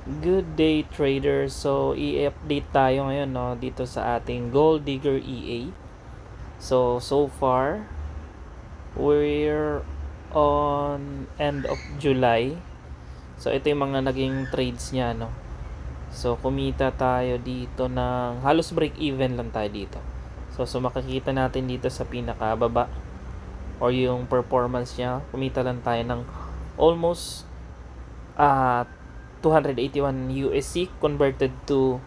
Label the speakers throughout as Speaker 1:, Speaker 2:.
Speaker 1: Good day traders. So i-update tayo ngayon dito sa ating Gold Digger EA. So far we're on end of July. So ito yung mga naging trades niya So kumita tayo dito ng halos break even lang tayo dito. So makikita natin dito sa pinakababa or yung performance niya, kumita lang tayo ng almost 281 USC converted to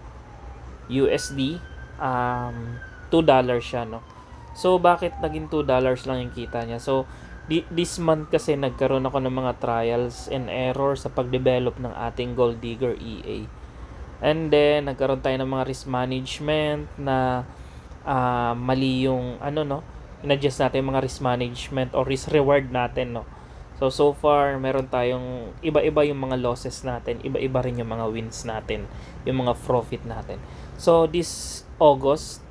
Speaker 1: USD, $2 siya So bakit naging $2 lang yung kita niya? So this month kasi nagkaroon ako ng mga trials and error sa pagdevelop ng ating Gold Digger EA. And then nagkaroon tayo ng mga risk management na mali yung in-adjust natin yung mga risk management or risk reward natin So far, meron tayong iba-iba yung mga losses natin, iba-iba rin yung mga wins natin, yung mga profit natin. So this August,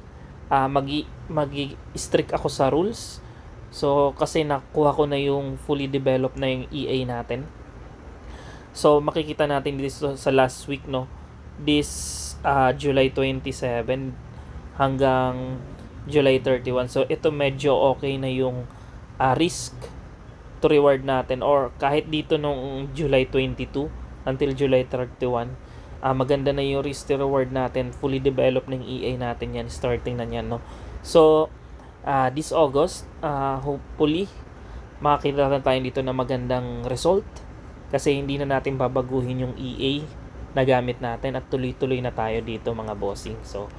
Speaker 1: magi-strict ako sa rules. So kasi nakuha ko na yung fully developed na yung EA natin. So makikita natin dito sa last week this July 27 hanggang July 31. So ito medyo okay na yung risk to reward natin, or kahit dito nung July 22 until July 31, maganda na yung risk to reward natin, fully developed ng EA natin yan, starting na yan So this August, hopefully makakita na tayo dito na magandang result kasi hindi na natin babaguhin yung EA na gamit natin at tuloy-tuloy na tayo dito mga bossing. So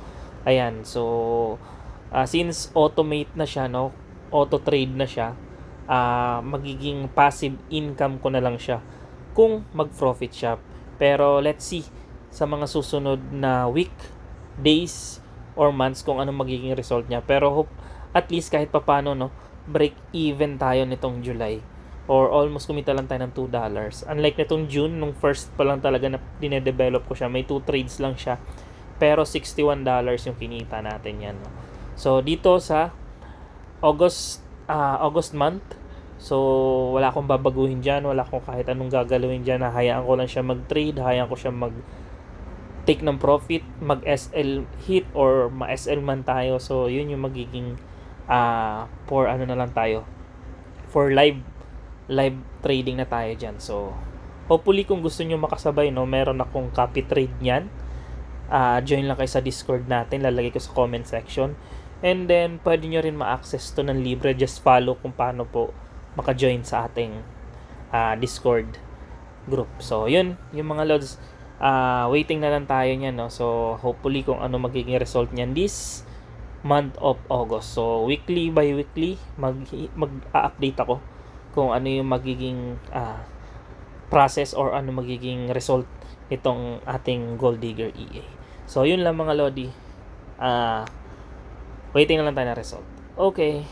Speaker 1: ayan, so since automate na siya auto trade na siya, magiging passive income ko na lang siya kung mag-profit siya. Pero let's see sa mga susunod na week, days, or months kung ano magiging result niya. Pero hope at least kahit papano break even tayo nitong July. Or almost kumita lang tayo ng $2. Unlike nitong June, nung first pa lang talaga na dinedevelop ko siya, may 2 trades lang siya. Pero $61 yung kinita natin yan So dito sa August month, so wala akong babaguhin dyan, wala akong kahit anong gagalawin dyan, hayaan ko lang siya mag-trade, hayaan ko siya take ng profit, mag-SL hit or ma-SL man tayo. So yun yung magiging for ano na lang tayo, for live trading na tayo dyan. So hopefully kung gusto nyo makasabay meron akong copy trade nyan, join lang kayo sa Discord natin, lalagay ko sa comment section. And then, pwede nyo rin ma-access to ng libre. Just follow kung paano po maka-join sa ating Discord group. So, yun. Yung mga lods, waiting na lang tayo niyan So, hopefully kung ano magiging result niyan this month of August. So, weekly by weekly, mag-update ako kung ano yung magiging process or ano magiging result itong ating Gold Digger EA. So, yun lang mga lodi. Waiting na lang tayo na result. Okay.